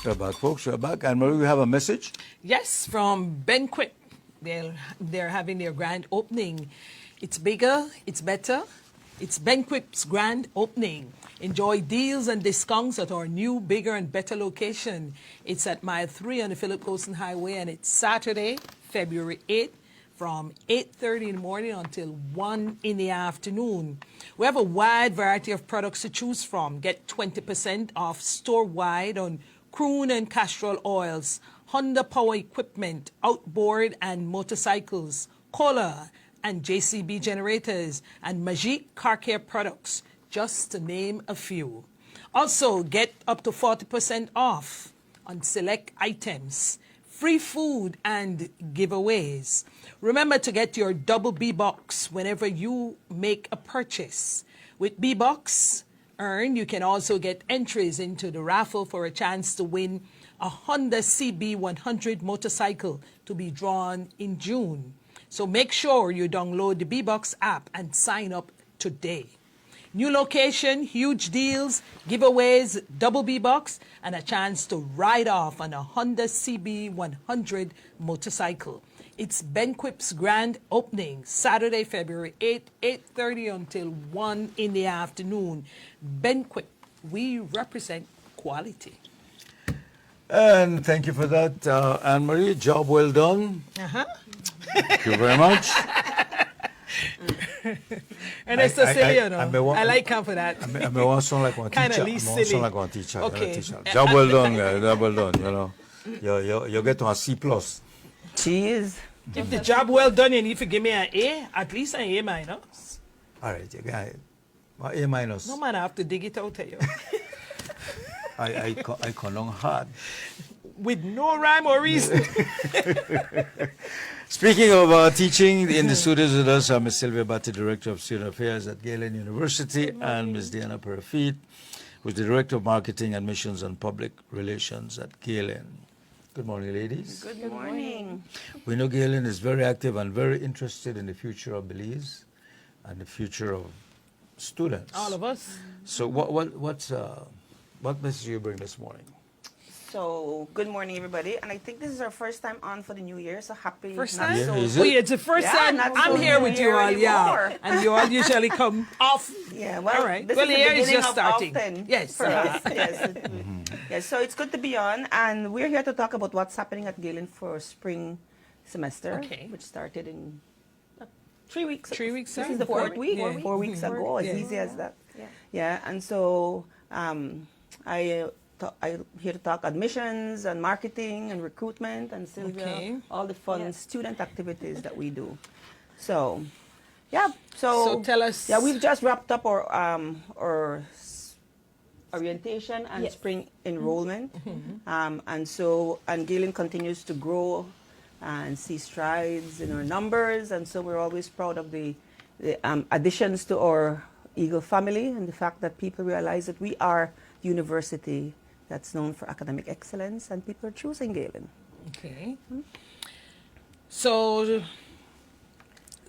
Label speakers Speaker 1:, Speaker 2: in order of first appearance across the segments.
Speaker 1: We're back, folks. We're back. And Marie, we have a message.
Speaker 2: Yes, from Banquet. They're having their grand opening. It's bigger, it's better. It's Banquet's grand opening. Enjoy deals and discounts at our new, bigger and better location. It's at Mile 3 on the Philip Coulson Highway, and it's Saturday, February 8th, from 8:30 in the morning until 1 in the afternoon. We have a wide variety of products to choose from. Get 20% off store-wide on Kroon and Castrol oils, Honda power equipment, outboard and motorcycles, Kohler and JCB generators, and Magic car care products, just to name a few. Also, get up to 40% off on select items, free food and giveaways. Remember to get your double B box whenever you make a purchase. With B box earned, you can also get entries into the raffle for a chance to win a Honda CB100 motorcycle to be drawn in June. So make sure you download the B-Box app and sign up today. New location, huge deals, giveaways, double B-Box, and a chance to ride off on a Honda CB100 motorcycle. It's Banquet's grand opening, Saturday, February 8th, 8:30 until 1 in the afternoon. Banquet, we represent quality.
Speaker 1: And thank you for that, Anne-Marie. Job well done. Thank you very much.
Speaker 2: And it's Sicilian. I like him for that.
Speaker 1: I want to sound like one teacher.
Speaker 2: Kind of silly.
Speaker 1: Sound like one teacher.
Speaker 2: Okay.
Speaker 1: Job well done, guys. Job well done. You know, you get to a C+.
Speaker 3: Cheers.
Speaker 2: If the job well done, you need to give me an A, at least an A minus.
Speaker 1: All right, you got it. A minus.
Speaker 2: No man, I have to dig it out of you.
Speaker 1: I come on hard.
Speaker 2: With no rhyme or reason.
Speaker 1: Speaking of teaching, in the studios with us are Ms. Sylvia Batty, Director of Student Affairs at Galen University, and Ms. Diana Parafit, who's the Director of Marketing, Admissions, and Public Relations at Galen. Good morning, ladies.
Speaker 3: Good morning.
Speaker 1: We know Galen is very active and very interested in the future of Belize and the future of students.
Speaker 2: All of us.
Speaker 1: So what message do you bring this morning?
Speaker 3: So, good morning, everybody. And I think this is our first time on for the new year, so happy.
Speaker 2: First time?
Speaker 1: Yeah, is
Speaker 2: Oh,
Speaker 1: it?
Speaker 2: yeah, it's the first time I'm here with you all, yeah. And you all usually come off.
Speaker 3: Yeah, well,
Speaker 2: all right.
Speaker 3: this
Speaker 2: Well,
Speaker 3: is
Speaker 2: the
Speaker 3: the
Speaker 2: year is
Speaker 3: beginning
Speaker 2: just
Speaker 3: of
Speaker 2: starting.
Speaker 3: often
Speaker 2: Yes.
Speaker 3: for us. Yes. Yes, so it's good to be on. And we're here to talk about what's happening at Galen for spring semester, which started in 3 weeks.
Speaker 2: 3 weeks.
Speaker 3: This is the fourth week.
Speaker 2: Yeah.
Speaker 3: 4 weeks ago, as easy as that. Yeah, and so I'm here to talk admissions and marketing and recruitment and Sylvia, all the fun student activities that we do. So, yeah.
Speaker 2: So tell us.
Speaker 3: Yeah, we've just wrapped up our orientation and spring enrollment, and Galen continues to grow and see strides in our numbers, and so we're always proud of the additions to our Eagle family and the fact that people realize that we are university that's known for academic excellence, and people are choosing Galen.
Speaker 2: Okay. So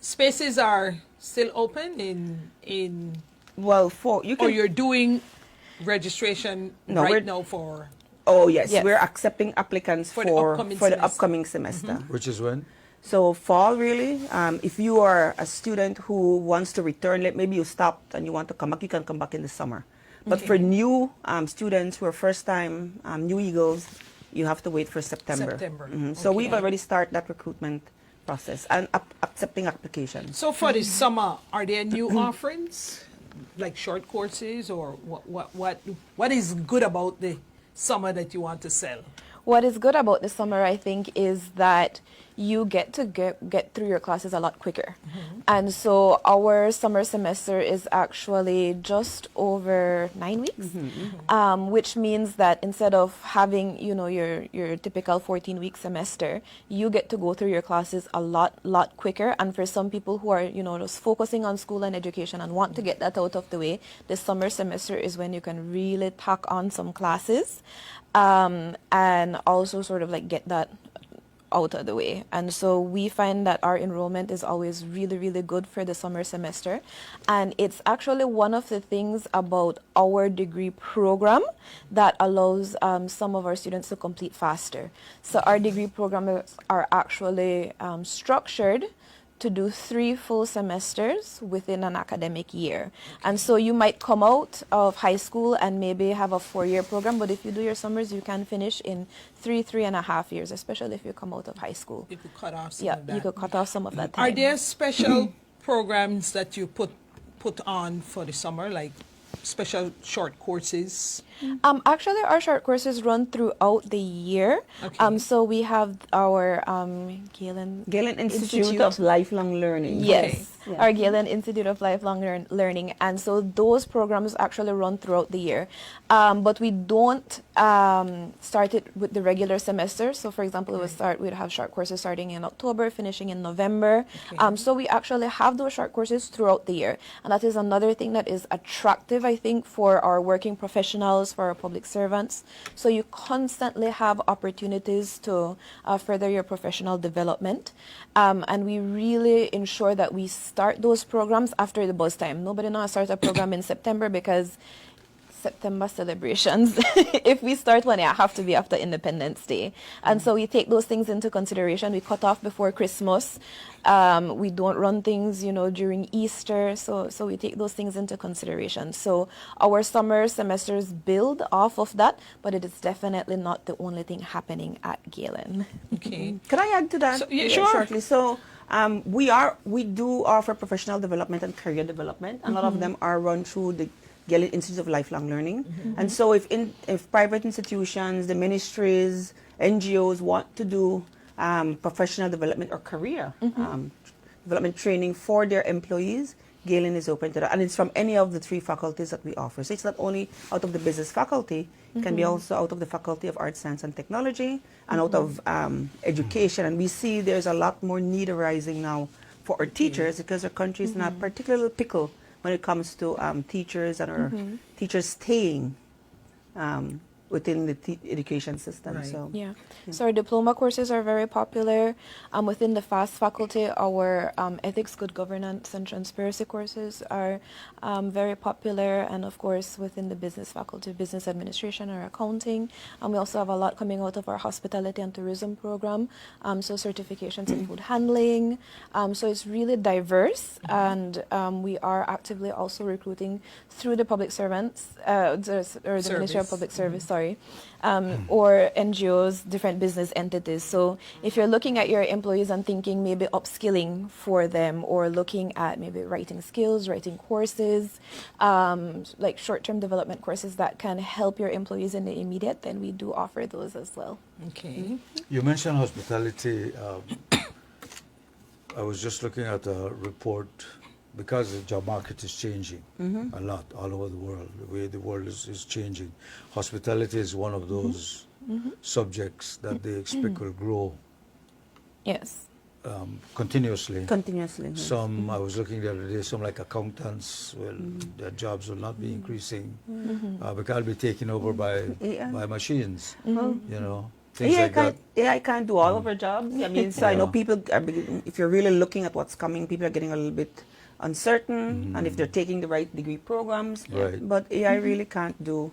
Speaker 2: spaces are still open in
Speaker 3: well,
Speaker 2: you're doing registration now for.
Speaker 3: Oh yes, we're accepting applicants for the upcoming semester.
Speaker 1: Which is when?
Speaker 3: So fall, really. If you are a student who wants to return, maybe you stopped and you want to come back, you can come back in the summer. But for new students who are first-time new Eagles, you have to wait for September. So we've already started that recruitment process and accepting applications.
Speaker 2: So for the summer, are there new offerings, like short courses, or what is good about the summer that you want to sell?
Speaker 4: What is good about the summer, I think, is that you get to get through your classes a lot quicker. And so our summer semester is actually just over 9 weeks, which means that instead of having, your typical 14-week semester, you get to go through your classes a lot quicker. And for some people who are, just focusing on school and education and want to get that out of the way, the summer semester is when you can really tack on some classes and also sort of like get that out of the way. And so we find that our enrollment is always really, really good for the summer semester. And it's actually one of the things about our degree program that allows some of our students to complete faster. So our degree programs are actually structured to do 3 full semesters within an academic year. And so you might come out of high school and maybe have a 4-year program, but if you do your summers, you can finish in 3.5 years, especially if you come out of high school.
Speaker 2: You could cut off some of that.
Speaker 4: You could cut off some of that time.
Speaker 2: Are there special programs that you put on for the summer, like special short courses?
Speaker 4: Actually, our short courses run throughout the year.
Speaker 2: Okay.
Speaker 4: So we have our Galen
Speaker 3: Institute of Lifelong Learning.
Speaker 4: Yes,
Speaker 2: Okay.
Speaker 3: Yeah.
Speaker 4: our Galen Institute of Lifelong Learning. And so those programs actually run throughout the year. But we don't start it with the regular semester. So for example, we'd have short courses starting in October, finishing in November.
Speaker 2: Okay.
Speaker 4: So we actually have those short courses throughout the year. And that is another thing that is attractive, I think, for our working professionals, for our public servants. So you constantly have opportunities to further your professional development. And we really ensure that we start those programs after the buzz time. Nobody knows start a program in September because September celebrations. If we start one, it have to be after Independence Day. And so we take those things into consideration. We cut off before Christmas. We don't run things, during Easter. So we take those things into consideration. So our summer semesters build off of that, but it is definitely not the only thing happening at Galen.
Speaker 2: Okay.
Speaker 3: Can I add to that?
Speaker 2: So, yeah, sure.
Speaker 3: Shortly. So we do offer professional development and career development. A lot of them are run through the Galen Institute of Lifelong Learning. And so if private institutions, the ministries, NGOs want to do professional development or career development training for their employees, Galen is open to that. And it's from any of the 3 faculties that we offer. So it's not only out of the business faculty, it can be also out of the Faculty of Arts, Science and Technology and out of education. And we see there's a lot more need arising now for our teachers because our country is in a particular pickle when it comes to teachers and our teachers staying within the education system.
Speaker 2: Right.
Speaker 3: So
Speaker 4: Yeah. So our diploma courses are very popular. Within the FAST faculty, our ethics, good governance, and transparency courses are very popular. And of course, within the business faculty, business administration or accounting. We also have a lot coming out of our hospitality and tourism program. So certifications in food handling. So it's really diverse. And we are actively also recruiting through the public servants, or the Ministry of Public Service, or NGOs, different business entities. So if you're looking at your employees and thinking maybe upskilling for them or looking at maybe writing skills, writing courses, like short-term development courses that can help your employees in the immediate, then we do offer those as well.
Speaker 2: Okay.
Speaker 1: You mentioned hospitality. I was just looking at a report because the job market is changing a lot all over the world. The way the world is changing. Hospitality is one of those subjects that they expect will grow
Speaker 4: Yes.
Speaker 1: continuously.
Speaker 3: continuously. Yes.
Speaker 1: Some, I was looking the other day, some like accountants, their jobs will not be increasing because they'll be taken over by machines, things like that.
Speaker 3: AI can't do all of our jobs. I mean, so I know people are if you're really looking at what's coming, people are getting a little bit uncertain, and if they're taking the right degree programs.
Speaker 1: Right.
Speaker 3: But AI really can't do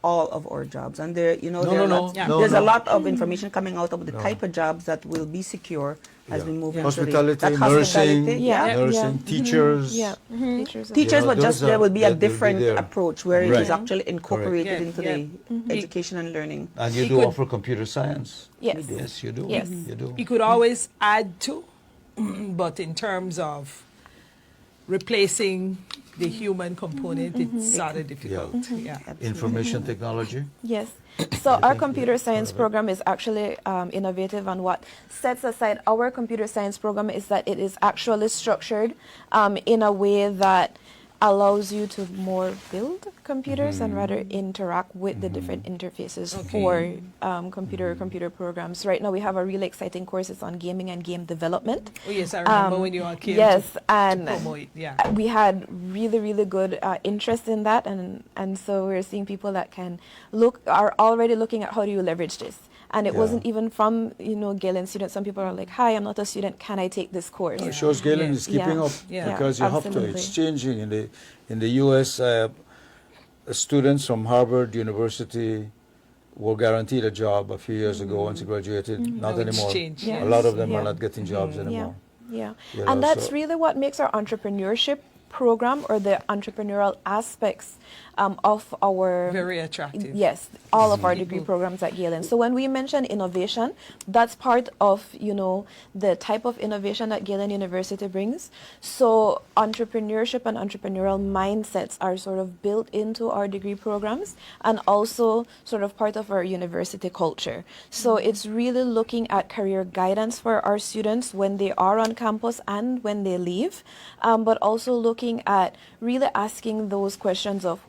Speaker 3: all of our jobs, and there,
Speaker 1: No,
Speaker 3: there's a lot of information coming out of the type of jobs that will be secure as we move into
Speaker 1: hospitality,
Speaker 3: that
Speaker 1: nursing,
Speaker 3: hospitality,
Speaker 1: nursing, teachers.
Speaker 4: Yeah. Teachers.
Speaker 3: Teachers, but
Speaker 1: those
Speaker 3: there will be a
Speaker 1: that will be
Speaker 3: different
Speaker 1: there.
Speaker 3: approach where it
Speaker 1: Right.
Speaker 3: is actually incorporated
Speaker 2: Correct.
Speaker 3: into
Speaker 2: Yeah,
Speaker 3: the education and learning.
Speaker 1: And you
Speaker 2: He
Speaker 1: do
Speaker 2: could-
Speaker 1: offer computer science.
Speaker 4: Yes.
Speaker 1: Yes, you do.
Speaker 4: Yes.
Speaker 1: You do.
Speaker 2: You could always add to, but in terms of replacing the human component, it's sort of difficult. Yeah.
Speaker 1: Information technology.
Speaker 4: Yes. So our computer science program is actually innovative, and what sets aside our computer science program is that it is actually structured in a way that allows you to more build computers and rather interact with the different interfaces for computer programs. Right now we have a really exciting course. It's on gaming and game development.
Speaker 2: Oh yes, I remember when you all came
Speaker 4: Yes,
Speaker 2: to
Speaker 4: and
Speaker 2: promote. Yeah.
Speaker 4: we had really good interest in that, and so we're seeing people that are already looking at how do you leverage this. And it
Speaker 1: Yeah.
Speaker 4: wasn't even from, Galen students. Some people are like, hi, I'm not a student. Can I take this course?
Speaker 1: It shows Galen
Speaker 2: Yeah.
Speaker 1: is keeping
Speaker 4: Yeah.
Speaker 1: up
Speaker 2: Yeah.
Speaker 1: because you have to.
Speaker 4: Absolutely.
Speaker 1: It's changing in the U.S. Students from Harvard University were guaranteed a job a few years ago once they graduated. Not
Speaker 2: Now it's
Speaker 1: anymore.
Speaker 2: changed,
Speaker 4: Yeah.
Speaker 1: A lot of them
Speaker 4: Yeah.
Speaker 1: are not getting jobs anymore.
Speaker 4: Yeah.
Speaker 1: You
Speaker 4: And
Speaker 1: know,
Speaker 4: that's
Speaker 1: so-
Speaker 4: really what makes our entrepreneurship program or the entrepreneurial aspects of our
Speaker 2: Very attractive.
Speaker 4: Yes, all of our degree programs at Galen. So when we mention innovation, that's part of, the type of innovation that Galen University brings. So entrepreneurship and entrepreneurial mindsets are sort of built into our degree programs and also sort of part of our university culture. So it's really looking at career guidance for our students when they are on campus and when they leave, but also looking at really asking those questions of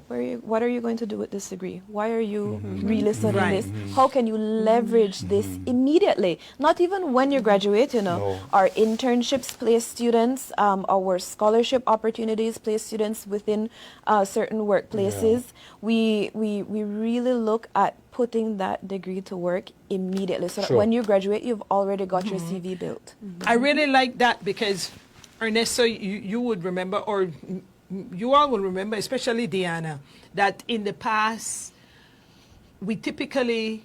Speaker 4: what are you going to do with this degree? Why are you really studying
Speaker 2: Right.
Speaker 4: this? How can you leverage this immediately? Not even when you graduate,
Speaker 1: No.
Speaker 4: Our internships place students, our scholarship opportunities place students within certain workplaces. We really look at putting that degree to work immediately so that
Speaker 1: Sure.
Speaker 4: when you graduate, you've already got your CV built.
Speaker 2: I really like that because, Ernesto, you would remember, or you all will remember, especially Diana, that in the past, we typically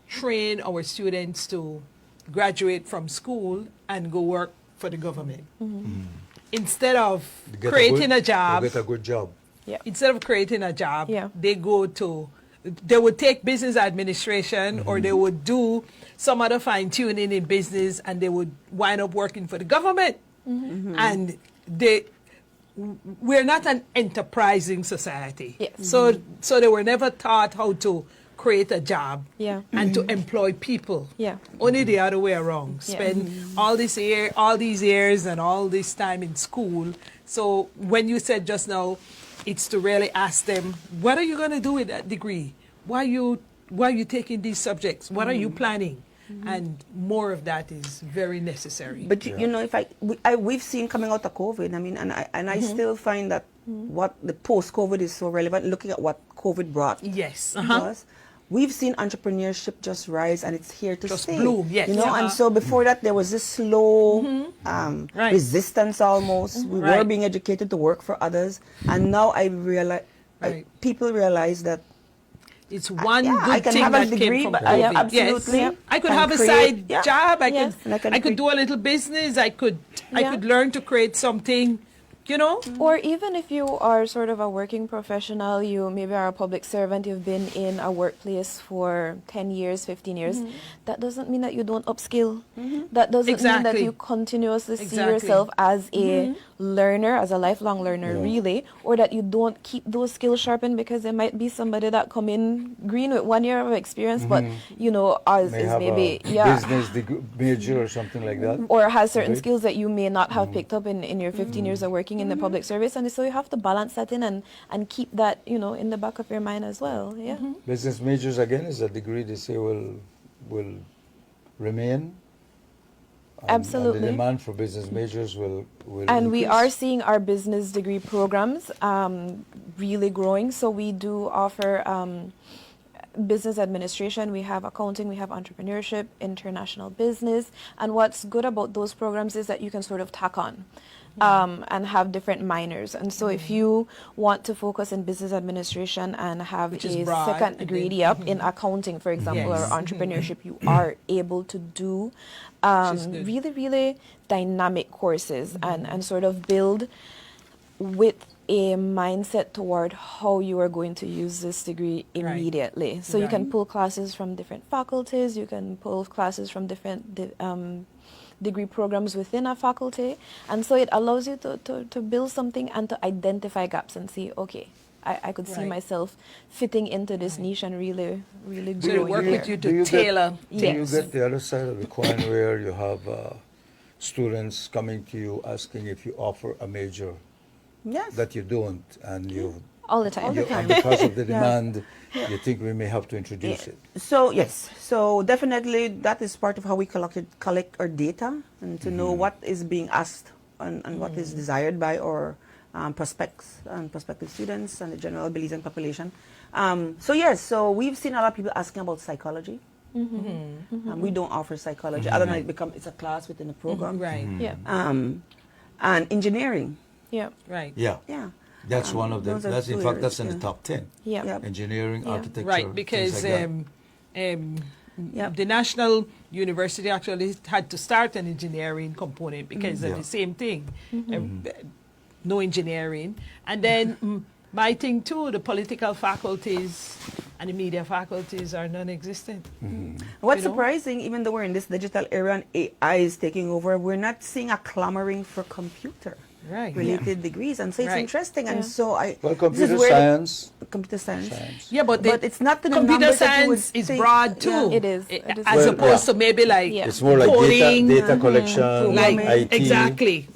Speaker 2: train our students to graduate from school and go work for the government. Instead of
Speaker 1: You get
Speaker 2: creating a
Speaker 1: you
Speaker 2: job,
Speaker 1: get a good job.
Speaker 4: Yeah.
Speaker 2: instead of creating a job,
Speaker 4: Yeah.
Speaker 2: they would take business administration or they would do some other fine tuning in business and they would wind up working for the government. And we're not an enterprising society.
Speaker 4: Yes.
Speaker 2: So they were never taught how to create a job
Speaker 4: Yeah.
Speaker 2: and to employ people.
Speaker 4: Yeah.
Speaker 2: Only the other way around.
Speaker 4: Yeah.
Speaker 2: Spend all these years and all this time in school. So when you said just now, it's to really ask them, what are you going to do with that degree? Why are you taking these subjects? What are you planning? And more of that is very necessary.
Speaker 3: But we've seen coming out of COVID. I mean, and I still find that what the post-COVID is so relevant. Looking at what COVID brought
Speaker 2: Yes.
Speaker 3: to us, we've seen entrepreneurship just rise, and it's here to
Speaker 2: Just
Speaker 3: stay.
Speaker 2: bloom, yes.
Speaker 3: And so before that, there was this slow
Speaker 2: Right.
Speaker 3: resistance almost. We were
Speaker 2: Right.
Speaker 3: being educated to work for others, and now I realize
Speaker 2: Right.
Speaker 3: people realize that.
Speaker 2: It's one
Speaker 3: Yeah,
Speaker 2: good
Speaker 3: I can
Speaker 2: thing
Speaker 3: have a
Speaker 2: that
Speaker 3: degree,
Speaker 2: came from
Speaker 3: but
Speaker 2: COVID.
Speaker 3: I absolutely
Speaker 2: Yes. I could
Speaker 3: can
Speaker 2: have a
Speaker 3: create-
Speaker 2: side
Speaker 3: yeah.
Speaker 2: job. I
Speaker 4: Yes.
Speaker 3: And I
Speaker 2: could
Speaker 3: can
Speaker 2: do a little business. I could
Speaker 4: Yeah.
Speaker 2: learn to create something,
Speaker 4: Or even if you are sort of a working professional, you maybe are a public servant, you've been in a workplace for 10 years, 15 years, that doesn't mean that you don't upskill. That doesn't mean that
Speaker 2: Exactly.
Speaker 4: you continuously see
Speaker 2: Exactly.
Speaker 4: yourself as a learner, as a lifelong learner, really, or that you don't keep those skills sharpened because there might be somebody that come in green with 1 year of experience, but, ours
Speaker 1: May
Speaker 4: is
Speaker 1: have
Speaker 4: maybe,
Speaker 1: a business major or something like that.
Speaker 4: or has certain
Speaker 1: Right.
Speaker 4: skills that you may not have picked up in your 15 years of working in the public service, and so you have to balance that in and keep that in the back of your mind as well. Yeah.
Speaker 1: Business majors again is a degree they say will remain.
Speaker 4: Absolutely.
Speaker 1: And the demand for business majors will
Speaker 4: And we
Speaker 1: increase.
Speaker 4: are seeing our business degree programs really growing. So we do offer business administration, we have accounting, we have entrepreneurship, international business. And what's good about those programs is that you can sort of tack on and have different minors. And so if you want to focus in business administration and have
Speaker 2: Which is
Speaker 4: a
Speaker 2: broad,
Speaker 4: second
Speaker 2: and
Speaker 4: degree
Speaker 2: then-
Speaker 4: in accounting, for example,
Speaker 2: Yes.
Speaker 4: or entrepreneurship, you are able to do
Speaker 2: is good.
Speaker 4: really, really dynamic courses and sort of build with a mindset toward how you are going to use this degree immediately. So you can
Speaker 2: Right.
Speaker 4: pull classes from different faculties, you can pull classes from different degree programs within a faculty, and so it allows you to build something and to identify gaps and see, okay, I could see
Speaker 2: Right.
Speaker 4: myself fitting into this niche and really, really
Speaker 2: So they
Speaker 4: growing
Speaker 2: work
Speaker 4: here.
Speaker 2: with you
Speaker 1: Do
Speaker 2: to
Speaker 1: you get-
Speaker 2: tailor
Speaker 1: Do you
Speaker 2: things.
Speaker 1: get the other side of the coin where you have students coming to you asking if you offer a major
Speaker 3: Yes.
Speaker 1: that you don't, and you,
Speaker 4: all the time.
Speaker 1: and because of the demand, you think we may have to introduce it.
Speaker 3: So yes, so definitely that is part of how we collect our data and to know what is being asked and what is desired by our prospective students and the general Belizean population. So yes, so we've seen a lot of people asking about psychology. We don't offer psychology. Other than it's a class within the program.
Speaker 2: Right.
Speaker 4: Yeah.
Speaker 3: And engineering.
Speaker 4: Yeah.
Speaker 2: Right.
Speaker 1: Yeah.
Speaker 3: Yeah.
Speaker 1: That's one of the,
Speaker 3: those are
Speaker 1: that's in
Speaker 3: two
Speaker 1: fact,
Speaker 3: areas,
Speaker 1: that's in the
Speaker 3: yeah.
Speaker 1: top 10.
Speaker 4: Yeah.
Speaker 3: Yep.
Speaker 1: Engineering,
Speaker 4: Yeah.
Speaker 1: architecture,
Speaker 2: Right,
Speaker 1: things
Speaker 2: because
Speaker 1: like that.
Speaker 3: Yep.
Speaker 2: the National University actually had to start an engineering component because of
Speaker 1: Yeah.
Speaker 2: the same thing. No engineering. And then my thing too, the political faculties and the media faculties are non-existent.
Speaker 3: What's
Speaker 2: You know?
Speaker 3: surprising, even though we're in this digital era and AI is taking over, we're not seeing a clamoring for computer
Speaker 2: Right.
Speaker 3: related degrees. And so it's
Speaker 2: Right.
Speaker 3: interesting. And
Speaker 4: Yeah.
Speaker 3: so
Speaker 1: Well,
Speaker 3: this is
Speaker 1: computer
Speaker 3: where
Speaker 1: science.
Speaker 3: computer science.
Speaker 2: Yeah, but
Speaker 3: It's not to the
Speaker 2: computer
Speaker 3: numbers that you would
Speaker 2: science is
Speaker 3: think.
Speaker 2: broad too.
Speaker 3: Yeah.
Speaker 4: It is. It is.
Speaker 2: As
Speaker 1: Well,
Speaker 2: opposed
Speaker 1: yeah.
Speaker 2: to maybe like
Speaker 4: Yeah.
Speaker 1: It's more like
Speaker 2: coding,
Speaker 1: data collection,
Speaker 2: like
Speaker 1: IT.
Speaker 2: exactly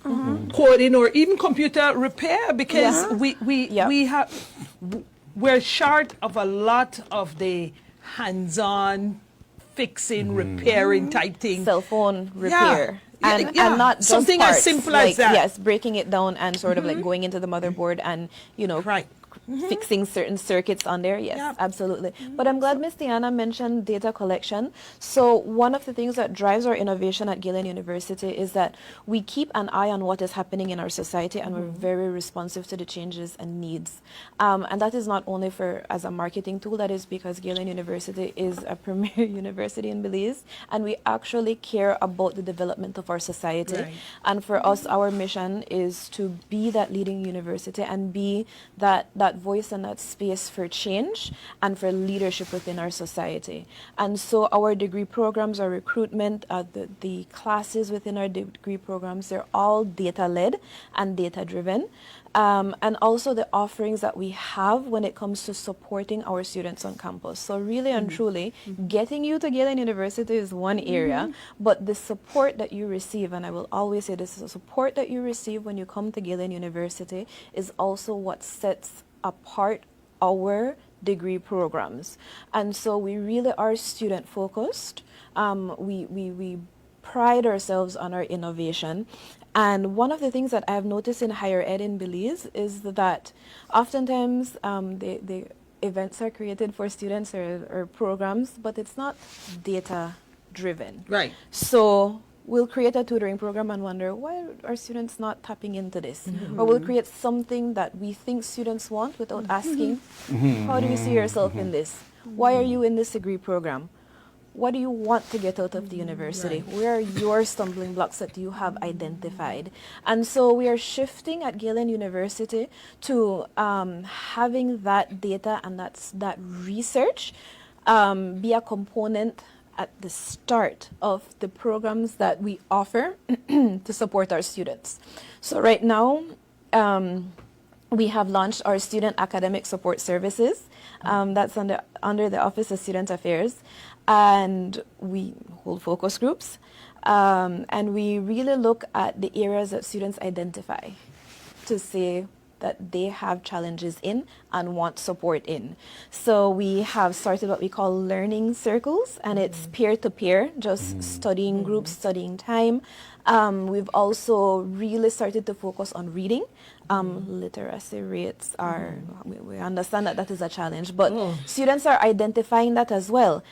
Speaker 2: coding or even computer repair because
Speaker 4: Yeah.
Speaker 2: we have we're short of a lot of the hands-on fixing repairing type thing.
Speaker 4: Cell phone repair.
Speaker 2: Yeah,
Speaker 4: And,
Speaker 2: yeah.
Speaker 4: and not just
Speaker 2: Something as
Speaker 4: parts,
Speaker 2: simple
Speaker 4: like,
Speaker 2: as that.
Speaker 4: Yes, breaking it down and sort of like going into the motherboard and,
Speaker 2: Right.
Speaker 4: fixing certain circuits on there. Yes,
Speaker 2: Yeah.
Speaker 4: absolutely. But I'm glad Miss Diana mentioned data collection. So one of the things that drives our innovation at Galen University is that we keep an eye on what is happening in our society and we're very responsive to the changes and needs. And that is not only for as a marketing tool, that is because Galen University is a premier university in Belize and we actually care about the development of our society.
Speaker 2: Right.
Speaker 4: And for us, our mission is to be that leading university and be that voice and that space for change and for leadership within our society. And so our degree programs, our recruitment, the classes within our degree programs, they're all data-led and data-driven. And also the offerings that we have when it comes to supporting our students on campus. So really and truly, getting you to Galen University is one area, but the support that you receive, and I will always say this, the support that you receive when you come to Galen University is also what sets apart our degree programs. And so we really are student focused. We pride ourselves on our innovation. And one of the things that I've noticed in higher ed in Belize is that oftentimes the events are created for students or programs, but it's not data driven.
Speaker 2: Right.
Speaker 4: So we'll create a tutoring program and wonder why are students not tapping into this? Or we'll create something that we think students want without asking, how do you see yourself in this? Why are you in this degree program? What do you want to get out of the university?
Speaker 2: Right.
Speaker 4: Where are your stumbling blocks that you have identified? And so we are shifting at Galen University to having that data and that research be a component at the start of the programs that we offer to support our students. So right now, we have launched our Student Academic Support Services. That's under the Office of Student Affairs. And we hold focus groups. And we really look at the areas that students identify to say that they have challenges in and want support in. So we have started what we call learning circles, and it's peer-to-peer, just studying groups, studying time. We've also really started to focus on reading. Literacy rates are, we understand that is a challenge, but students are identifying that as well.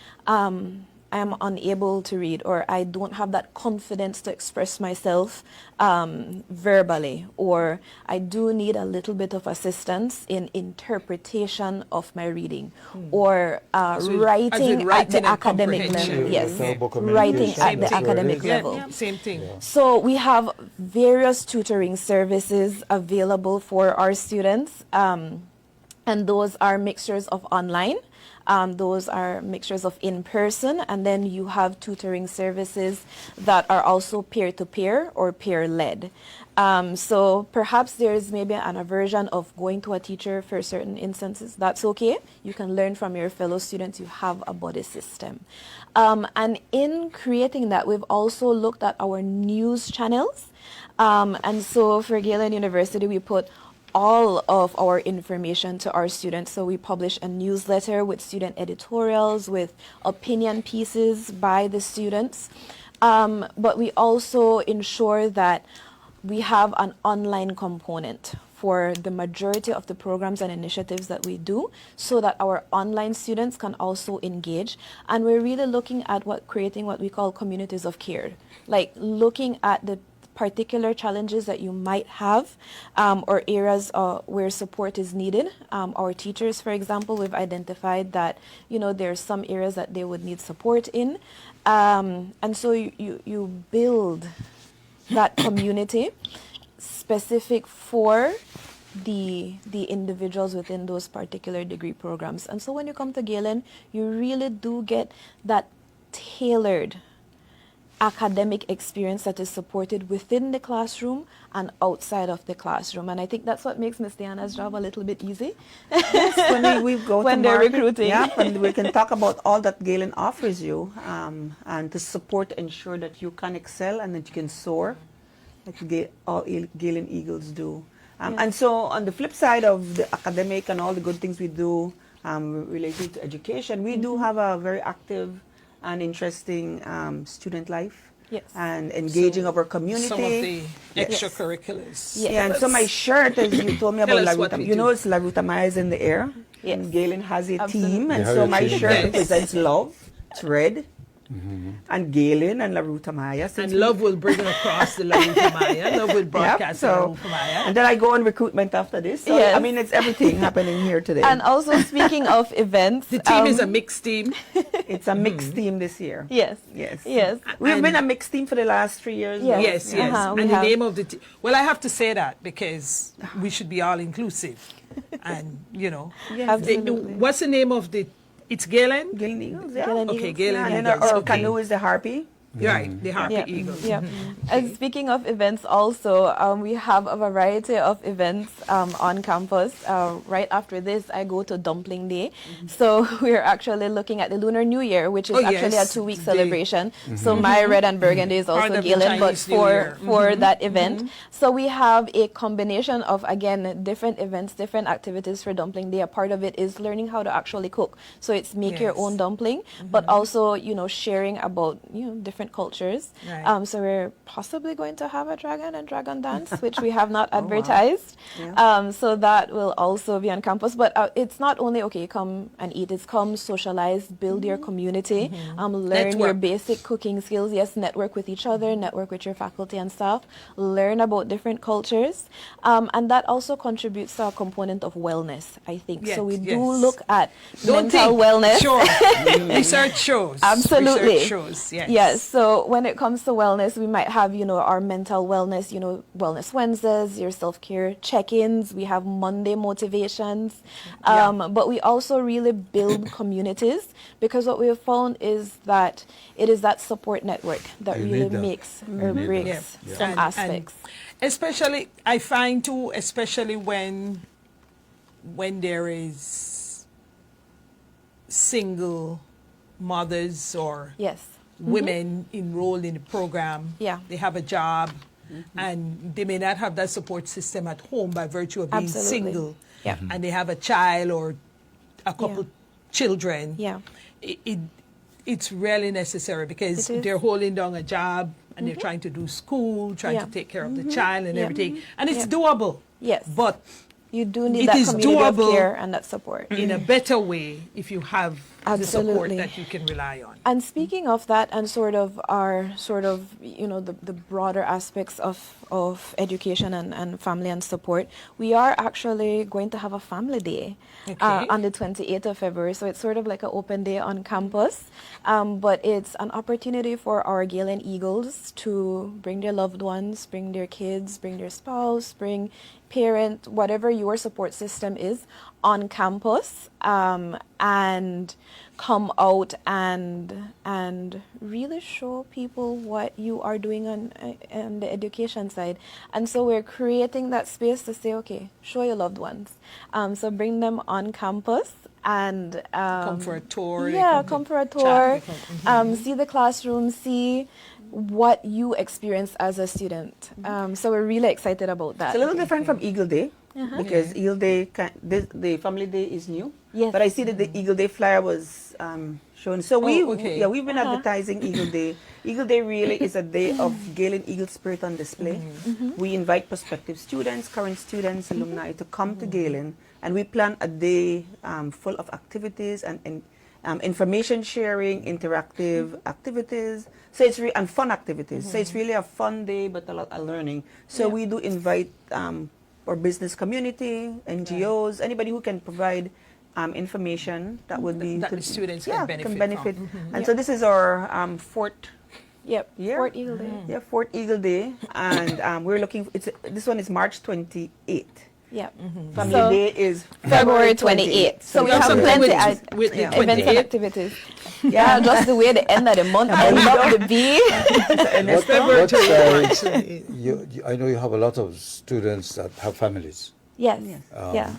Speaker 4: I am unable to read, or I don't have that confidence to express myself verbally, or I do need a little bit of assistance in interpretation of my reading, or writing at the
Speaker 2: and
Speaker 4: academic
Speaker 2: comprehension.
Speaker 4: level. Yes,
Speaker 1: Verbal
Speaker 4: writing
Speaker 1: communication,
Speaker 4: at the
Speaker 1: that's where it
Speaker 4: academic
Speaker 1: is.
Speaker 4: level.
Speaker 2: Yeah, same thing.
Speaker 4: So we have various tutoring services available for our students, and those are mixtures of online. Those are mixtures of in-person, and then you have tutoring services that are also peer-to-peer or peer-led. So perhaps there's maybe an aversion of going to a teacher for certain instances. That's okay. You can learn from your fellow students. You have a buddy system. And in creating that, we've also looked at our news channels. And so for Galen University, we put all of our information to our students. So we publish a newsletter with student editorials, with opinion pieces by the students. But we also ensure that we have an online component for the majority of the programs and initiatives that we do, so that our online students can also engage. And we're really looking at creating what we call communities of care, like looking at the particular challenges that you might have, or areas where support is needed. Our teachers, for example, we've identified that, there's some areas that they would need support in. And so you build that community specific for the individuals within those particular degree programs. And so when you come to Galen, you really do get that tailored academic experience that is supported within the classroom and outside of the classroom. And I think that's what makes Miss Diana's job a little bit easy.
Speaker 3: Yes, when we go
Speaker 4: when
Speaker 3: to
Speaker 4: they're
Speaker 3: market,
Speaker 4: recruiting.
Speaker 3: yeah, and we can talk about all that Galen offers you, and to support, ensure that you can excel and that you can soar, like all Galen Eagles do. And so on the flip side of the academic and all the good things we do related to education, we do have a very active and interesting student life.
Speaker 4: Yes.
Speaker 3: And engaging of our community.
Speaker 2: Some of the extracurriculars.
Speaker 4: Yes.
Speaker 3: Yeah, and so my shirt, as you told me about
Speaker 2: Tell
Speaker 3: La
Speaker 2: us what
Speaker 3: Ruta,
Speaker 2: we
Speaker 3: you
Speaker 2: do.
Speaker 3: know, it's La Ruta Maya is in the air.
Speaker 4: Yes.
Speaker 3: And Galen has a
Speaker 4: Absolutely.
Speaker 3: team, and
Speaker 1: They have
Speaker 3: so
Speaker 1: a
Speaker 3: my
Speaker 1: team.
Speaker 3: shirt
Speaker 2: Yes.
Speaker 3: represents love. It's red. And Galen and La Ruta Maya.
Speaker 2: And love will bring it across the La Ruta Maya. Love will broadcast the La Ruta Maya.
Speaker 3: and then I go on recruitment after this. So,
Speaker 4: Yes.
Speaker 3: I mean, it's everything happening here today.
Speaker 4: And also, speaking of events,
Speaker 2: The team is a mixed team.
Speaker 3: It's a mixed team this year.
Speaker 4: yes,
Speaker 3: Yes.
Speaker 4: yes,
Speaker 3: We've
Speaker 2: And-
Speaker 3: been a mixed team for the last 3 years.
Speaker 4: Yes.
Speaker 3: now.
Speaker 2: Yes, yes.
Speaker 4: we
Speaker 2: And the
Speaker 4: have.
Speaker 2: name of the team. Well, I have to say that because we should be all inclusive. And,
Speaker 3: Yes.
Speaker 4: Absolutely.
Speaker 2: what's the name of the. It's Galen?
Speaker 3: Galen Eagles, yeah.
Speaker 4: Galen
Speaker 2: Okay,
Speaker 4: Eagles.
Speaker 2: Galen
Speaker 3: And then
Speaker 2: Eagles.
Speaker 3: our
Speaker 2: Okay.
Speaker 3: canoe is the Harpy.
Speaker 2: Right, the Harpy
Speaker 4: Yeah.
Speaker 2: Eagles.
Speaker 4: Yeah. And speaking of events, also, we have a variety of events on campus. Right after this, I go to Dumpling Day. So we're actually looking at the Lunar New Year, which is
Speaker 2: Oh,
Speaker 4: actually
Speaker 2: yes.
Speaker 4: a 2-week
Speaker 2: The-
Speaker 4: celebration. So my red and burgundy is
Speaker 2: Part
Speaker 4: also
Speaker 2: of the
Speaker 4: Galen, but
Speaker 2: Chinese New Year.
Speaker 4: for that event. So we have a combination of, again, different events, different activities for Dumpling Day. A part of it is learning how to actually cook. So it's make your
Speaker 2: Yes.
Speaker 4: own dumpling, but also, sharing about, different cultures.
Speaker 2: Right.
Speaker 4: So we're possibly going to have a dragon and dragon dance, which we have not advertised.
Speaker 3: Yeah.
Speaker 4: So that will also be on campus. But it's not only, okay, come and eat. It's come, socialize, build your community, learn your
Speaker 2: Network.
Speaker 4: basic cooking skills. Yes, network with each other, network with your faculty and staff, learn about different cultures. And that also contributes to a component of wellness, I think.
Speaker 2: Yes,
Speaker 4: So we do
Speaker 2: yes.
Speaker 4: look at
Speaker 2: Don't
Speaker 4: mental
Speaker 2: think.
Speaker 4: wellness.
Speaker 2: Sure. Research shows.
Speaker 4: Absolutely.
Speaker 2: Research shows, yes.
Speaker 4: Yes. So when it comes to wellness, we might have, our mental wellness, Wellness Wednesdays, your self-care check-ins. We have Monday motivations. But we also really build communities, because what we have found is that it is that support network that
Speaker 1: You
Speaker 4: really
Speaker 1: need that.
Speaker 4: makes
Speaker 1: You
Speaker 4: or
Speaker 1: need that.
Speaker 4: breaks
Speaker 2: Yeah.
Speaker 4: some
Speaker 2: And
Speaker 4: aspects.
Speaker 2: especially, I find too, especially when there is single mothers or
Speaker 4: Yes.
Speaker 2: women enrolled in the program.
Speaker 4: Yeah.
Speaker 2: They have a job and they may not have that support system at home by virtue of being
Speaker 4: Absolutely.
Speaker 2: single.
Speaker 4: Yeah.
Speaker 2: And they have a child or a couple children.
Speaker 4: Yeah.
Speaker 2: It's really necessary because
Speaker 4: It is.
Speaker 2: they're holding down a job and they're trying to do school, trying
Speaker 4: Yeah.
Speaker 2: to take care of the child and
Speaker 4: Yeah.
Speaker 2: everything. And it's
Speaker 4: Yeah.
Speaker 2: doable.
Speaker 4: Yes.
Speaker 2: But
Speaker 4: You do need
Speaker 2: It
Speaker 4: that
Speaker 2: is
Speaker 4: community of
Speaker 2: doable.
Speaker 4: care and that support.
Speaker 2: in a better way if you have the support
Speaker 4: Absolutely.
Speaker 2: that you can rely on.
Speaker 4: And speaking of that, and the broader aspects of education and family and support, we are actually going to have a family day
Speaker 2: Okay.
Speaker 4: on the 28th of February. So it's sort of like an open day on campus, but it's an opportunity for our Galen Eagles to bring their loved ones, bring their kids, bring their spouse, bring parent, whatever your support system is, on campus, and come out and really show people what you are doing on the education side. And so we're creating that space to say, okay, show your loved ones. So bring them on campus and
Speaker 2: Come for a tour. they
Speaker 4: yeah,
Speaker 2: to
Speaker 4: come for a
Speaker 2: chat,
Speaker 4: tour,
Speaker 2: they come-
Speaker 4: see the classroom, see what you experience as a student. So we're really excited about that.
Speaker 3: It's a little different from Eagle Day, because Eagle Day, the family day is new.
Speaker 4: Yes.
Speaker 3: But I see that the Eagle Day flyer was shown. So
Speaker 2: okay.
Speaker 3: we've been advertising Eagle Day. Eagle Day really is a day of Galen Eagle spirit on display. We invite prospective students, current students, alumni to come to Galen, and we plan a day full of activities and information sharing, interactive activities. So it's and fun activities. So it's really a fun day, but a lot of learning. So we do invite our business community, NGOs, anybody who can provide information that would be
Speaker 2: that the students can benefit from.
Speaker 3: And so this is our fourth
Speaker 4: Yep.
Speaker 3: year.
Speaker 4: Fort Eagle Day.
Speaker 3: Yeah, fourth Eagle Day, and we're looking. This one is March 28th.
Speaker 4: Yep.
Speaker 3: Family
Speaker 4: So,
Speaker 3: Day is
Speaker 4: February 28th. So we have
Speaker 2: something
Speaker 4: plenty
Speaker 2: with
Speaker 4: of
Speaker 2: the
Speaker 3: yeah.
Speaker 4: events and
Speaker 2: 28th.
Speaker 4: activities. Yeah, just the way the end of the month. I love the bee.
Speaker 1: I know you have a lot of students that have families.
Speaker 4: Yes. Yeah.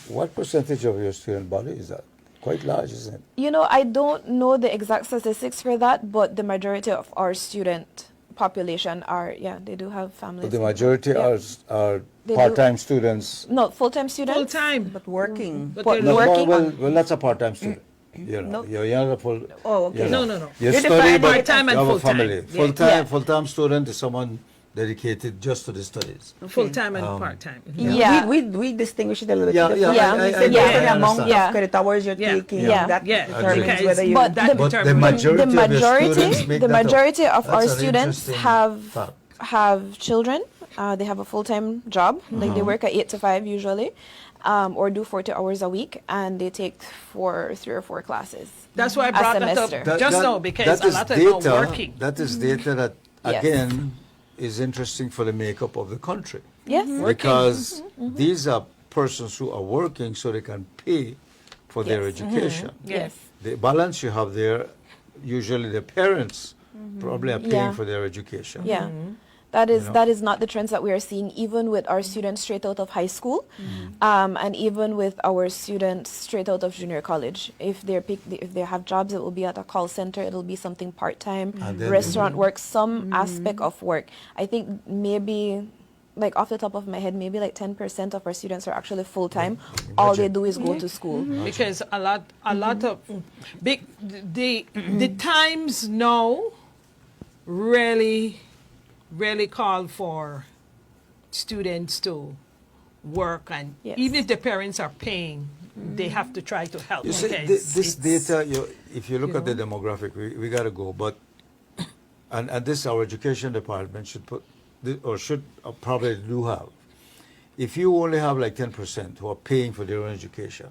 Speaker 1: What percentage of your student body is that? Quite large, isn't it?
Speaker 4: You know, I don't know the exact statistics for that, but the majority of our student population are, they do have families.
Speaker 1: But the majority
Speaker 4: Yeah.
Speaker 1: are
Speaker 4: They
Speaker 1: part-time students.
Speaker 4: No, full-time students.
Speaker 2: Full time.
Speaker 3: but working.
Speaker 2: But
Speaker 4: But
Speaker 2: they're
Speaker 1: No,
Speaker 4: working
Speaker 1: well, that's a part-time student. You know,
Speaker 3: No.
Speaker 1: you're a full.
Speaker 3: Oh, okay.
Speaker 1: you know,
Speaker 2: No.
Speaker 1: You
Speaker 3: You
Speaker 1: study,
Speaker 3: define
Speaker 1: but
Speaker 2: part-time
Speaker 1: you
Speaker 2: and
Speaker 1: have a
Speaker 2: full-time.
Speaker 1: family.
Speaker 2: Yeah.
Speaker 1: Full-time,
Speaker 4: Yeah.
Speaker 1: full-time student is someone dedicated just to the studies.
Speaker 2: Full time and part time.
Speaker 4: Yeah.
Speaker 3: We distinguish it a little bit.
Speaker 1: Yeah,
Speaker 3: different.
Speaker 4: yeah,
Speaker 3: We
Speaker 4: I-
Speaker 3: say
Speaker 4: I-
Speaker 3: based on
Speaker 4: I
Speaker 3: the amount
Speaker 1: understand.
Speaker 3: of credit hours you're
Speaker 2: Yeah.
Speaker 3: taking.
Speaker 4: Yeah.
Speaker 3: That
Speaker 2: Yeah.
Speaker 3: determines
Speaker 2: Because
Speaker 3: whether you.
Speaker 4: But
Speaker 2: that
Speaker 4: the-
Speaker 1: But the
Speaker 2: determines-
Speaker 1: majority
Speaker 4: the
Speaker 1: of your students make
Speaker 4: the
Speaker 1: that up.
Speaker 4: majority of our
Speaker 1: That's an
Speaker 4: students
Speaker 1: interesting fact.
Speaker 4: have children. They have a full-time job. Like they work at 8 to 5 usually, or do 40 hours a week, and they take 3 or 4 classes.
Speaker 2: That's why I
Speaker 4: A
Speaker 2: brought that up
Speaker 4: semester.
Speaker 2: just now, because
Speaker 1: that
Speaker 2: a
Speaker 1: is
Speaker 2: lot of them
Speaker 1: data,
Speaker 2: are working.
Speaker 1: That is data that,
Speaker 4: Yes.
Speaker 1: again, is interesting for the makeup of the country.
Speaker 4: Yes.
Speaker 1: Because these are persons who are working so they can pay for their
Speaker 4: Yes.
Speaker 1: education.
Speaker 2: Yes.
Speaker 1: The balance you have there, usually the parents probably are paying
Speaker 4: Yeah.
Speaker 1: for their education.
Speaker 4: Yeah. That is not the trends that we are seeing, even with our students straight out of high school, and even with our students straight out of junior college. If they have jobs, it will be at a call center. It'll be something part-time,
Speaker 1: And then
Speaker 4: restaurant work, some aspect of work. I think maybe, like off the top of my head, maybe like 10% of our students are actually full-time. All they do is go to school.
Speaker 2: Because a lot of big the times now really call for students to work, and
Speaker 4: Yes.
Speaker 2: even if the parents are paying, they have to try to help.
Speaker 1: You see,
Speaker 2: because
Speaker 1: this
Speaker 2: it's-
Speaker 1: data, if you look at the demographic, we got to go. But and this our education department should put, or should probably do have. If you only have like 10% who are paying for their own education,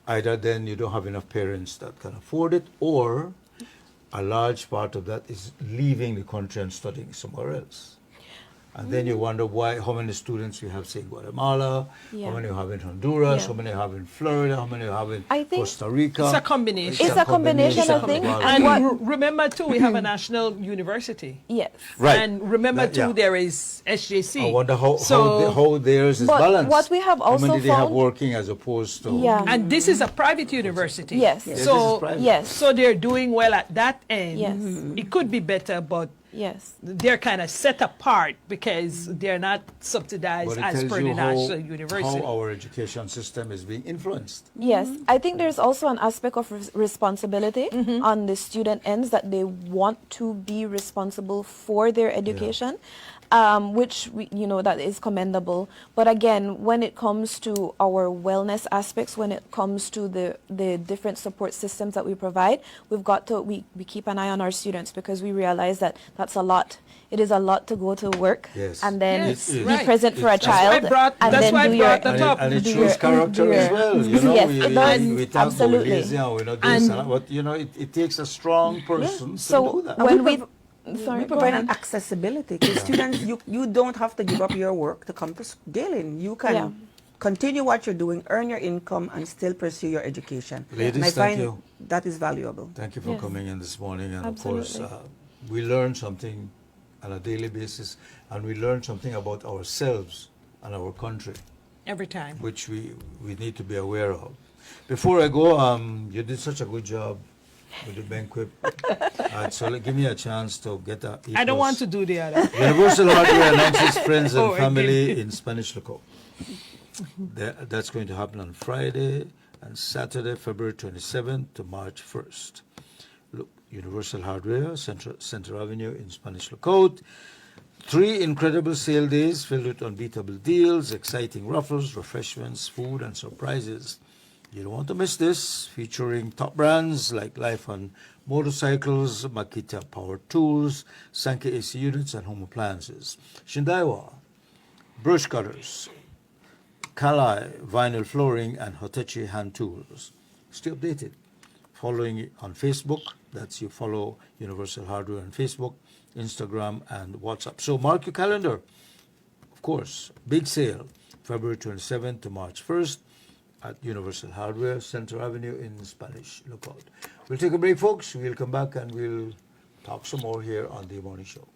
Speaker 1: either then you don't have enough parents that can afford it, or a large part of that is leaving the country and studying somewhere else. And then you wonder how many students we have, say, in Guatemala,
Speaker 4: Yeah.
Speaker 1: how many you have in Honduras,
Speaker 4: Yeah.
Speaker 1: how many you have in Florida, how many you have in
Speaker 4: I think
Speaker 1: Costa Rica.
Speaker 2: It's a combination.
Speaker 4: It's a combination of things.
Speaker 1: Well,
Speaker 2: And
Speaker 4: what-
Speaker 2: remember too, we have a national university.
Speaker 4: Yes.
Speaker 1: Right.
Speaker 2: And remember
Speaker 1: That-
Speaker 2: too,
Speaker 1: yeah.
Speaker 2: there is SJC.
Speaker 1: I wonder how theirs is
Speaker 4: But
Speaker 1: balanced.
Speaker 4: what we have
Speaker 1: how
Speaker 4: also
Speaker 1: many they have
Speaker 4: found-
Speaker 1: working as opposed to.
Speaker 4: Yeah.
Speaker 2: And this is a private university.
Speaker 4: Yes.
Speaker 1: Yes, this
Speaker 2: So
Speaker 1: is private.
Speaker 4: Yes.
Speaker 2: So they're doing well at that end.
Speaker 4: Yes.
Speaker 2: It could be better, but
Speaker 4: Yes.
Speaker 2: they're kind of set apart because they're not subsidized
Speaker 1: But it
Speaker 2: as
Speaker 1: tells
Speaker 2: per
Speaker 1: you
Speaker 2: the national university.
Speaker 1: how our education system is being influenced.
Speaker 4: Yes, I think there's also an aspect of responsibility on the student ends, that they want to be responsible for their education, which that is commendable. But again, when it comes to our wellness aspects, when it comes to the different support systems that we provide, we keep an eye on our students, because we realize that that's a lot. It is a lot to go to work
Speaker 1: Yes.
Speaker 4: and then
Speaker 2: Yes,
Speaker 4: be
Speaker 2: right.
Speaker 4: present for a
Speaker 1: That's why I
Speaker 4: child,
Speaker 2: brought-
Speaker 4: and
Speaker 2: that's
Speaker 4: then
Speaker 2: why I
Speaker 4: do
Speaker 2: brought
Speaker 4: your
Speaker 2: that up.
Speaker 1: And it
Speaker 4: do
Speaker 1: shows
Speaker 4: your-
Speaker 1: character
Speaker 4: do
Speaker 1: as
Speaker 4: your-
Speaker 1: well. You know,
Speaker 4: Yes,
Speaker 1: we,
Speaker 4: it does.
Speaker 1: we talk
Speaker 4: Absolutely.
Speaker 1: about lazy and we know this,
Speaker 2: And-
Speaker 1: and that, but it takes a strong person to
Speaker 4: So
Speaker 1: do that.
Speaker 4: when we
Speaker 3: We
Speaker 4: go
Speaker 3: provide
Speaker 4: ahead.
Speaker 3: an accessibility because students, you don't have to give up your work to come to Galen. You can
Speaker 4: Yeah.
Speaker 3: continue what you're doing, earn your income, and still pursue your education.
Speaker 1: Ladies,
Speaker 3: and I
Speaker 1: thank
Speaker 3: find
Speaker 1: you.
Speaker 3: that is valuable.
Speaker 1: Thank you for
Speaker 4: Yes.
Speaker 1: coming in this morning. And of course,
Speaker 4: Absolutely.
Speaker 1: we learn something on a daily basis, and we learn something about ourselves and our country,
Speaker 2: Every time.
Speaker 1: which we need to be aware of. Before I go, you did such a good job with the banquet. So give me a chance to get a.
Speaker 2: I don't want to do the other.
Speaker 1: Universal Hardware announces friends and
Speaker 2: Oh,
Speaker 1: family in Spanish Loco. That's going to happen on Friday and Saturday, February 27th to March 1st. Look, Universal Hardware, Central Avenue in Spanish Lookout. 3 incredible sale days filled with unbeatable deals, exciting raffles, refreshments, food, and surprises. You don't want to miss this, featuring top brands like Life on Motorcycles, Makita Power Tools, Sankey AC Units, and Home Appliances. Shindaiwa, Brush Cutters, Kalai Vinyl Flooring, and Hotechi Hand Tools. Stay updated. Following on Facebook, that's you follow Universal Hardware on Facebook, Instagram, and WhatsApp. So mark your calendar. Of course, big sale, February 27th to March 1st at Universal Hardware, Central Avenue in Spanish Lookout. We'll take a break, folks. We'll come back and we'll talk some more here on The Morning Show.